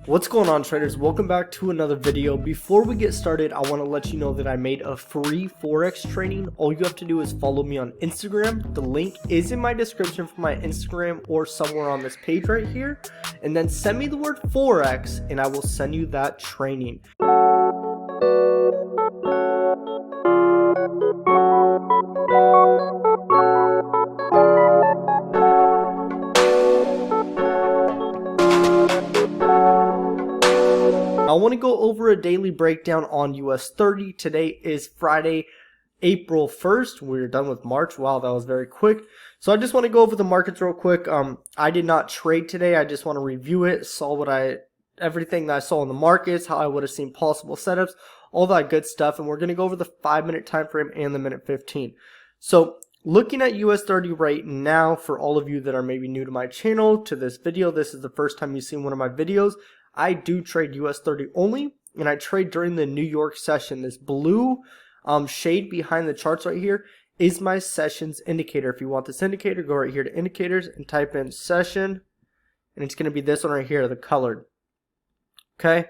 What's going on, traders? Welcome back to another video. Before we get started, I want to let you know that I made a free forex training. All you have to do is follow me on Instagram. The link is in my description for my Instagram or somewhere on this page right here, and then send me the word forex and I will send you that training. I want to go over a daily breakdown on US30. Today is Friday, April 1st. We're done with March. Wow, that was very quick. So I just want to go over the markets real quick. I did not trade today. I just want to review it, everything that I saw in the markets, how I would have seen possible setups, all that good stuff. And we're going to go over the 5-minute time frame and the minute 15. So looking at US30 right now, for all of you that are maybe new to my channel, to this video, this is the first time you've seen one of my videos. I do trade US30 only, and I trade during the New York session. This blue shade behind the charts right here is my sessions indicator. If you want this indicator, go right here to indicators and type in session, and it's going to be this one right here, the colored. Okay,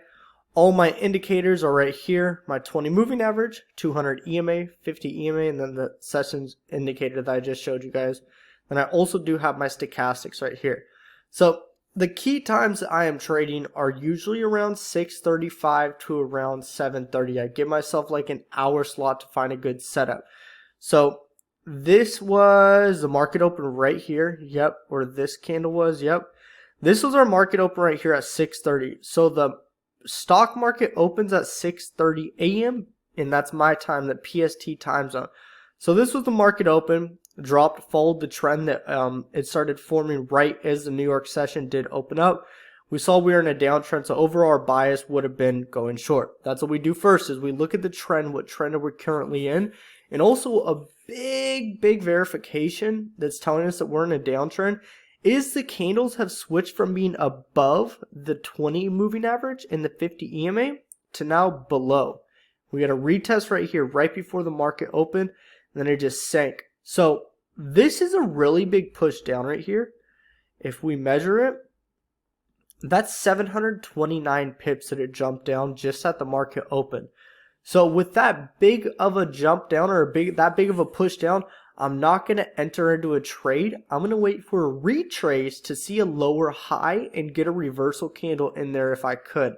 all my indicators are right here. My 20 moving average, 200 EMA, 50 EMA, and then the sessions indicator that I just showed you guys. And I also do have my stochastics right here. So the key times that I am trading are usually around 6:35 to around 7:30. I give myself like an hour slot to find a good setup. So this was the market open right here. Yep. Or this candle was. Yep. This was our market open right here at 6:30. So the stock market opens at 6:30 a.m. and that's my time, the PST time zone. So this was the market open. Dropped, followed the trend that it started forming right as the New York session did open up. We saw we were in a downtrend, so overall our bias would have been going short. That's what we do first, is we look at the trend, what trend are we currently in, and also a big verification that's telling us that we're in a downtrend is the candles have switched from being above the 20 moving average and the 50 EMA to now below. We got a retest right here right before the market opened, and then it just sank. So this is a really big push down right here. If we measure it, that's 729 pips that it jumped down just at the market open. So with that big of a jump down, or that big of a push down, I'm not going to enter into a trade. I'm going to wait for a retrace to see a lower high and get a reversal candle in there if I could.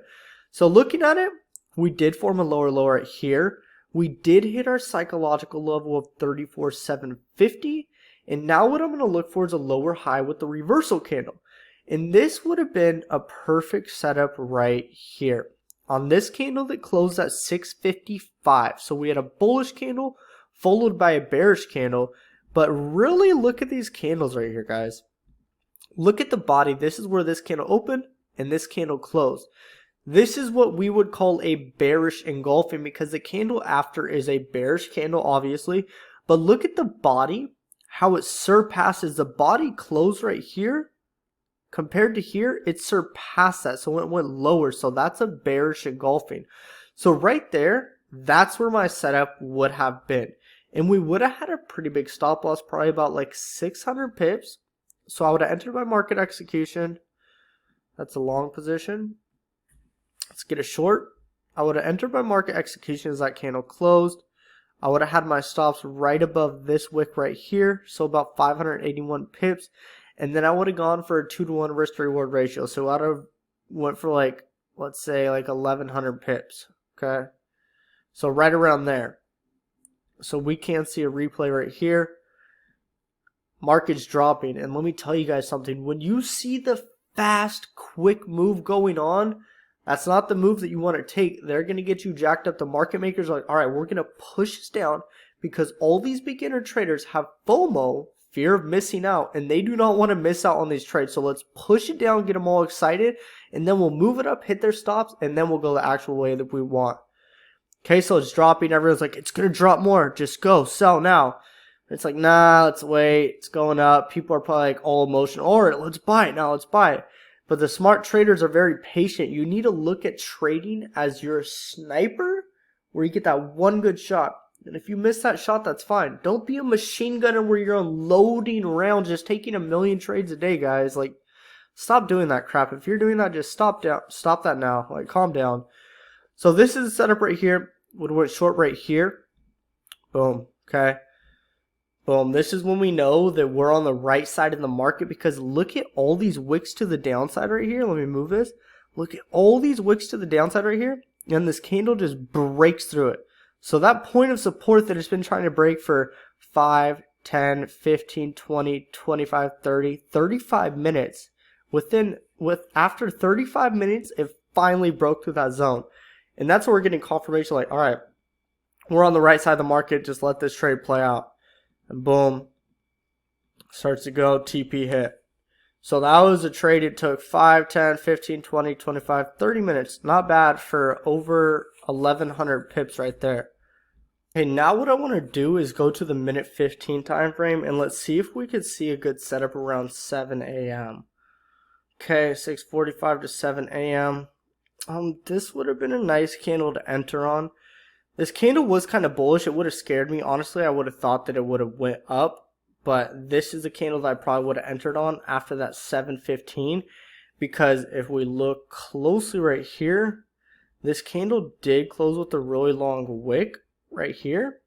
So looking at it, we did form a lower low right here. We did hit our psychological level of 34,750, and now what I'm going to look for is a lower high with the reversal candle. And this would have been a perfect setup right here on this candle that closed at 655. So we had a bullish candle followed by a bearish candle, but really look at these candles right here, guys. Look at the body. This is where this candle opened and this candle closed. This is what we would call a bearish engulfing, because the candle after is a bearish candle, obviously. But look at the body, how it surpasses the body close right here. Compared to here, it surpassed that. So it went lower. So that's a bearish engulfing. So right there, that's where my setup would have been. And we would have had a pretty big stop loss, probably about like 600 pips. So I would have entered my market execution. That's a long position. Let's get a short. I would have entered my market execution as that candle closed. I would have had my stops right above this wick right here, so about 581 pips. And then I would have gone for a 2-to-1 risk to reward ratio. So I would have went for like, let's say like 1100 pips. Okay. So right around there. So we can see a replay right here. Market's dropping. And let me tell you guys something. When you see the fast, quick move going on, that's not the move that you want to take. They're going to get you jacked up. The market makers are like, all right, we're going to push this down, because all these beginner traders have FOMO, fear of missing out, and they do not want to miss out on these trades. So let's push it down, get them all excited, and then we'll move it up, hit their stops, and then we'll go the actual way that we want. Okay, so it's dropping. Everyone's like, it's going to drop more. Just go, sell now. It's like, nah, let's wait. It's going up. People are probably like all emotional. All right, let's buy it now. Let's buy it. But the smart traders are very patient. You need to look at trading as your sniper, where you get that one good shot. And if you miss that shot, that's fine. Don't be a machine gunner where you're unloading rounds, just taking a million trades a day, guys. Like, Stop doing that crap. If you're doing that, just stop that now. Like, calm down. So this is the setup right here. Would went short right here. Boom. Okay. Boom. This is when we know that we're on the right side of the market, because look at all these wicks to the downside right here. Let me move this. Look at all these wicks to the downside right here. And this candle just breaks through it. So that point of support that it's been trying to break for 5, 10, 15, 20, 25, 30, 35 minutes. After 35 minutes, it finally broke through that zone. And that's where we're getting confirmation like, all right, we're on the right side of the market. Just let this trade play out. And boom, starts to go, TP hit. So that was a trade. It took 5, 10, 15, 20, 25, 30 minutes. Not bad for over 1,100 pips right there. Okay, now what I want to do is go to the minute 15 time frame, and let's see if we could see a good setup around 7 a.m. Okay, 6:45 to 7 a.m. This would have been a nice candle to enter on. This candle was kind of bullish. It would have scared me. Honestly, I would have thought that it would have went up, but this is a candle that I probably would have entered on after that 7:15, because if we look closely right here, this candle did close with a really long wick right here,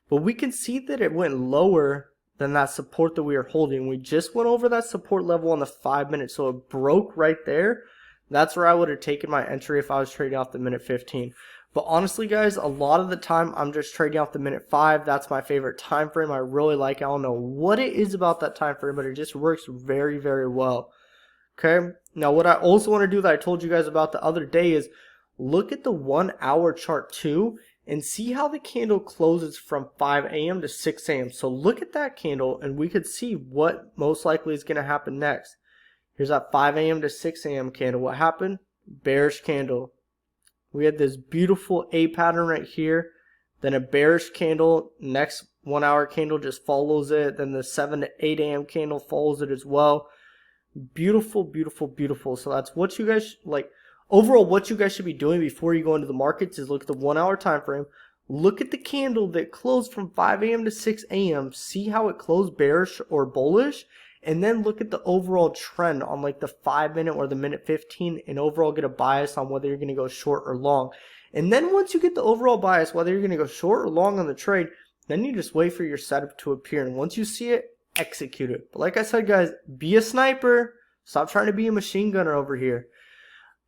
but we can see that it went lower than that support that we are holding. We just went over that support level on the 5 minutes, so it broke right there. That's where I would have taken my entry if I was trading off the minute 15. But honestly, guys, a lot of the time I'm just trading off the minute 5. That's my favorite time frame. I really like it. I don't know what it is about that time frame, but it just works very, very well. Okay, now what I also want to do that I told you guys about the other day is look at the 1 hour chart too, and see how the candle closes from 5 a.m. to 6 a.m. So look at that candle, and we could see what most likely is going to happen next. Here's that 5 a.m. to 6 a.m. candle. What happened? Bearish candle. We had this beautiful A pattern right here. Then a bearish candle. Next 1 hour candle just follows it. Then the 7 to 8 a.m. candle follows it as well. Beautiful, beautiful, beautiful. So that's what you guys like. Overall, what you guys should be doing before you go into the markets is look at the 1 hour time frame. Look at the candle that closed from 5 a.m. to 6 a.m. See how it closed bearish or bullish. And then look at the overall trend on like the 5 minute or the minute 15, and overall get a bias on whether you're going to go short or long. And then once you get the overall bias, whether you're going to go short or long on the trade, then you just wait for your setup to appear. And once you see it, execute it. But like I said, guys, be a sniper. Stop trying to be a machine gunner over here.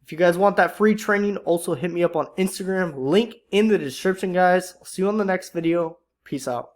If you guys want that free training, also hit me up on Instagram. Link in the description, guys. I'll see you on the next video. Peace out.